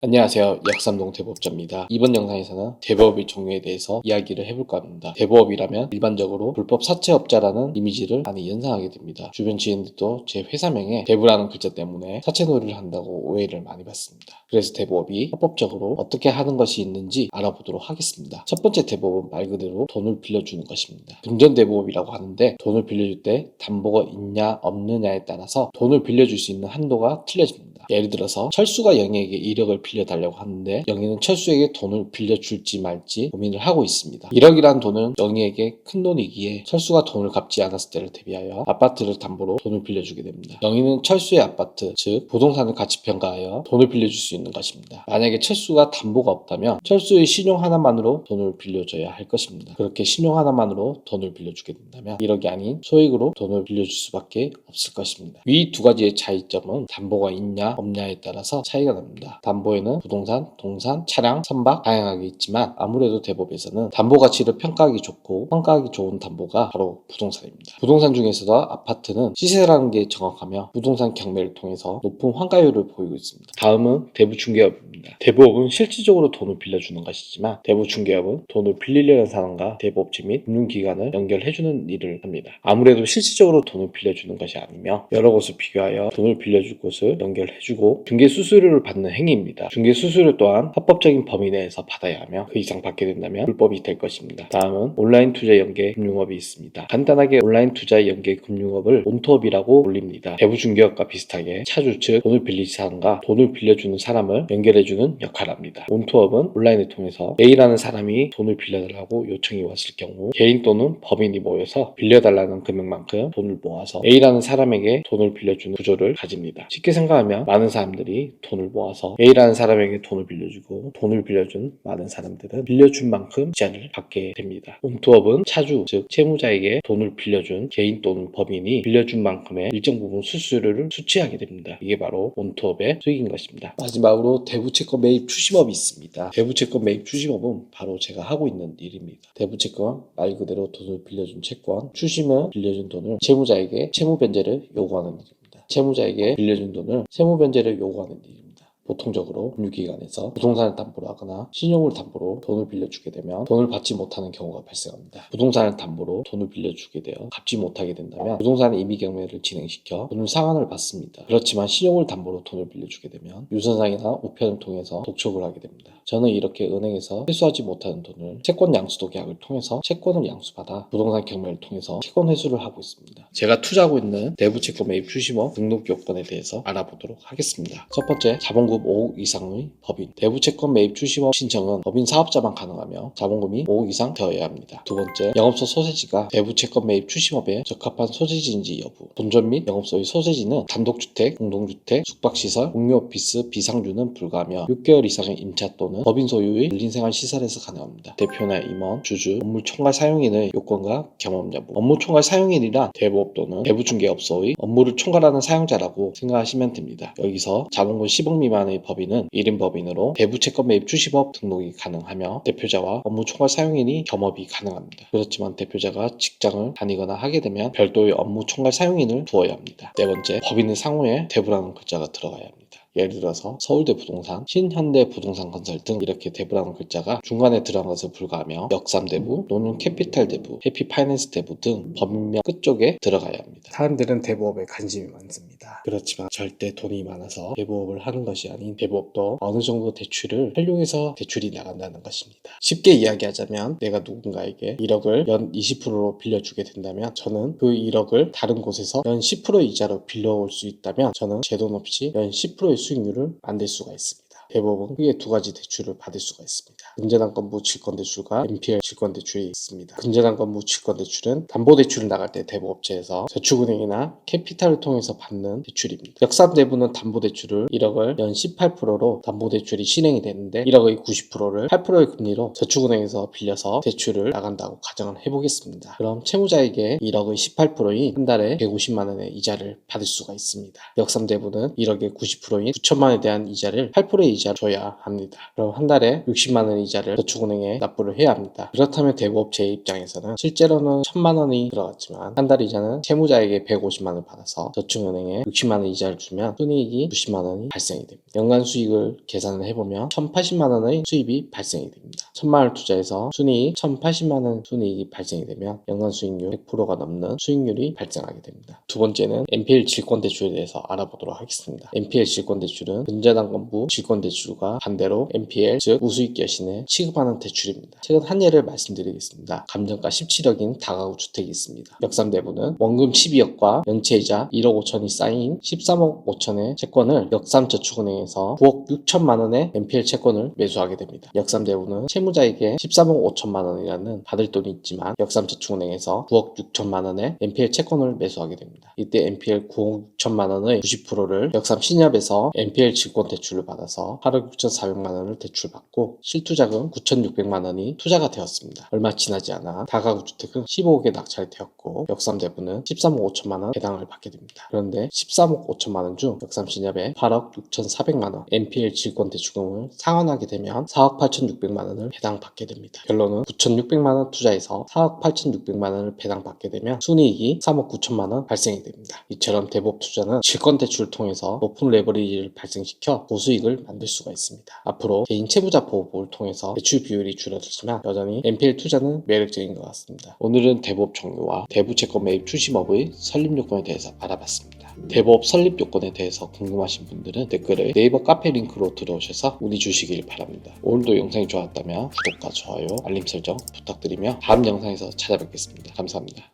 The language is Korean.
안녕하세요. 역삼동 대법자입니다. 이번 영상에서는 대법의 종류에 대해서 이야기를 해볼까 합니다. 대법이라면 일반적으로 불법 사채업자라는 이미지를 많이 연상하게 됩니다. 주변 지인들도 제 회사명에 대부라는 글자 때문에 사채놀이를 한다고 오해를 많이 받습니다. 그래서 대법이 합법적으로 어떻게 하는 것이 있는지 알아보도록 하겠습니다. 첫 번째 대법은 말 그대로 돈을 빌려주는 것입니다. 금전대법이라고 하는데 돈을 빌려줄 때 담보가 있냐 없느냐에 따라서 돈을 빌려줄 수 있는 한도가 틀려집니다. 예를 들어서 철수가 영희에게 1억을 빌려달라고 하는데 영희는 철수에게 돈을 빌려줄지 말지 고민을 하고 있습니다. 1억이란 돈은 영희에게 큰 돈이기에 철수가 돈을 갚지 않았을 때를 대비하여 아파트를 담보로 돈을 빌려주게 됩니다. 영희는 철수의 아파트, 즉 부동산을 가치 평가하여 돈을 빌려줄 수 있는 것입니다. 만약에 철수가 담보가 없다면 철수의 신용 하나만으로 돈을 빌려줘야 할 것입니다. 그렇게 신용 하나만으로 돈을 빌려주게 된다면 1억이 아닌 소액으로 돈을 빌려줄 수밖에 없을 것입니다. 위 두 가지의 차이점은 담보가 있냐 없냐에 따라서 차이가 납니다. 담보에는 부동산, 동산, 차량, 선박 다양하게 있지만 아무래도 대법에서는 담보 가치를 평가하기 좋고 평가하기 좋은 담보가 바로 부동산입니다. 부동산 중에서도 아파트는 시세라는 게 정확하며 부동산 경매를 통해서 높은 환가율을 보이고 있습니다. 다음은 대부중개업입니다. 대부업은 실질적으로 돈을 빌려주는 것이지만 대부중개업은 돈을 빌리려는 사람과 대부업체 및 금융기관을 연결해주는 일을 합니다. 아무래도 실질적으로 돈을 빌려주는 것이 아니며 여러 곳을 비교하여 돈을 빌려줄 곳을 연결해주고 중개수수료를 받는 행위입니다. 중개수수료 또한 합법적인 범위 내에서 받아야 하며 그 이상 받게 된다면 불법이 될 것입니다. 다음은 온라인 투자 연계 금융업이 있습니다. 간단하게 온라인 투자 연계 금융업을 온투업이라고 불립니다. 대부중개업과 비슷하게 차주 즉 돈을 빌릴 사람과 돈을 빌려주는 사람을 연결해주는 역할을 합니다. 온투업은 온라인을 통해서 A라는 사람이 돈을 빌려달라고 요청이 왔을 경우 개인 또는 법인이 모여서 빌려달라는 금액만큼 돈을 모아서 A라는 사람에게 돈을 빌려주는 구조를 가집니다. 쉽게 생각하면 많은 사람들이 돈을 모아서 A라는 사람에게 돈을 빌려주고 돈을 빌려준 많은 사람들은 빌려준 만큼 이자를 받게 됩니다. 온투업은 차주 즉 채무자에게 돈을 빌려준 개인 또는 법인이 빌려준 만큼의 일정 부분 수수료를 수취하게 됩니다. 이게 바로 온투업의 수익인 것입니다. 마지막으로 대부채권 매입 추심업이 있습니다. 대부채권 매입 추심업은 바로 제가 하고 있는 일입니다. 대부채권 말 그대로 돈을 빌려준 채권, 추심은 빌려준 돈을 채무자에게 채무 변제를 요구하는 일입니다. 채무자에게 빌려준 돈을 채무 변제를 요구하는 일입니다. 보통적으로 금융기관에서 부동산을 담보로 하거나 신용을 담보로 돈을 빌려주게 되면 돈을 받지 못하는 경우가 발생합니다. 부동산을 담보로 돈을 빌려주게 되어 갚지 못하게 된다면 부동산 임의경매를 진행시켜 돈을 상환을 받습니다. 그렇지만 신용을 담보로 돈을 빌려주게 되면 유선상이나 우편을 통해서 독촉을 하게 됩니다. 저는 이렇게 은행에서 회수하지 못하는 돈을 채권 양수도 계약을 통해서 채권을 양수받아 부동산 경매를 통해서 채권 회수를 하고 있습니다. 제가 투자하고 있는 내부채권 매입 추심업 등록 요건에 대해서 알아보도록 하겠습니다. 첫 번째, 자본금 5억 이상의 법인. 내부채권 매입 추심업 신청은 법인 사업자만 가능하며 자본금이 5억 이상 되어야 합니다. 두 번째, 영업소 소재지가 내부채권 매입 추심업에 적합한 소재지인지 여부. 본점 및 영업소의 소재지는 단독주택, 공동주택, 숙박시설, 공유오피스, 비상주는 불가하며 6개월 이상의 임차 또는 법인 소유의 근린생활시설에서 가능합니다. 대표나 임원, 주주, 업무 총괄 사용인의 요건과 경험 여부. 업무 총괄 사용인이란 대부업 또는 대부중개업소의 업무를 총괄하는 사용자라고 생각하시면 됩니다. 여기서 자본금 10억 미만의 법인은 1인 법인으로 대부채권 매입 추심업 등록이 가능하며 대표자와 업무 총괄 사용인이 겸업이 가능합니다. 그렇지만 대표자가 직장을 다니거나 하게 되면 별도의 업무 총괄 사용인을 두어야 합니다. 네 번째, 법인의 상호에 대부라는 글자가 들어가야 합니다. 예를 들어서 서울대 부동산, 신현대 부동산 건설 등 이렇게 대부라는 글자가 중간에 들어간 것을 불가하며 역삼대부 또는 캐피탈대부, 해피파이낸스 대부 등 법인명 끝쪽에 들어가야 합니다. 사람들은 대부업에 관심이 많습니다. 그렇지만 절대 돈이 많아서 대부업을 하는 것이 아닌 대부업도 어느 정도 대출을 활용해서 대출이 나간다는 것입니다. 쉽게 이야기하자면 내가 누군가에게 1억을 연 20%로 빌려주게 된다면 저는 그 1억을 다른 곳에서 연 10% 이자로 빌려올 수 있다면 저는 제 돈 없이 연 10%의 수익률을 만들 수가 있습니다. 대법원 크게 두 가지 대출을 받을 수가 있습니다. 근저당권부 질권대출과 NPL 질권대출이 있습니다. 근저당권부 질권대출은 담보대출을 나갈 때 대부업체에서 저축은행이나 캐피탈을 통해서 받는 대출입니다. 역삼대부는 담보대출을 1억을 연 18%로 담보대출이 실행이 되는데 1억의 90%를 8%의 금리로 저축은행에서 빌려서 대출을 나간다고 가정을 해보겠습니다. 그럼 채무자에게 1억의 18%인 한 달에 150만 원의 이자를 받을 수가 있습니다. 역삼대부는 1억의 90%인 9천만 원에 대한 이자를 8%의 이자를 줘야 합니다. 그럼 한 달에 60만 원 이자를 저축은행에 납부를 해야 합니다. 그렇다면 대부업체 입장에서는 실제로는 1000만 원이 들어갔지만 한 달 이자는 채무자에게 150만 원을 받아서 저축은행에 60만 원 이자를 주면 순이익이 90만 원이 발생이 됩니다. 연간 수익을 계산을 해보면 1080만 원의 수입이 발생이 됩니다. 1000만 원을 투자해서 순이익 1080만 원 순이익이 발생이 되면 연간 수익률 100%가 넘는 수익률이 발생하게 됩니다. 두 번째는 NPL 질권대출에 대해서 알아보도록 하겠습니다. NPL 질권대출은 근저당권부 질권대출과 반대로 NPL 즉 무수익 여신에 취급하는 대출입니다. 최근 한 예를 말씀드리겠습니다. 감정가 17억인 다가구 주택이 있습니다. 역삼대부는 원금 12억과 연체이자 1억 5천이 쌓인 13억 5천의 채권을 역삼저축은행에서 9억 6천만 원의 NPL 채권을 매수하게 됩니다. 역삼대부는 채무자에게 13억 5천만 원이라는 받을 돈이 있지만 역삼저축은행에서 9억 6천만 원의 NPL 채권을 매수하게 됩니다. 이때 NPL 9억 6천만 원의 90%를 역삼신협에서 NPL 질권 대출을 받아서 8억 6천4백만 원을 대출받고 실투자금 9,600만 원이 투자가 되었습니다. 얼마 지나지 않아 다가구 주택은 15억에 낙찰되었고 역삼대부는 13억 5천만 원 배당을 받게 됩니다. 그런데 13억 5천만 원 중 역삼신협에 8억 6천4백만 원 NPL 질권 대출금을 상환하게 되면 4억 8천6백만 원을 배당받게 됩니다. 결론은 9,600만 원 투자해서 4억 8천6백만 원을 배당받게 되면 순이익이 3억 9천만 원 발생이 됩니다. 이처럼 대부업 투자는 질권 대출을 통해서 높은 레버리지를 발생시켜 고수익을 만들 수가 있습니다. 앞으로 개인 채무자 보호법을 통해서 대출 비율이 줄어들지만 여전히 NPL 투자는 매력적인 것 같습니다. 오늘은 대부업 종류와 대부채권 매입 출시법의 설립 요건에 대해서 알아봤습니다. 대부업 설립 요건에 대해서 궁금하신 분들은 댓글에 네이버 카페 링크로 들어오셔서 문의 주시길 바랍니다. 오늘도 영상이 좋았다면 구독과 좋아요, 알림 설정 부탁드리며 다음 영상에서 찾아뵙겠습니다. 감사합니다.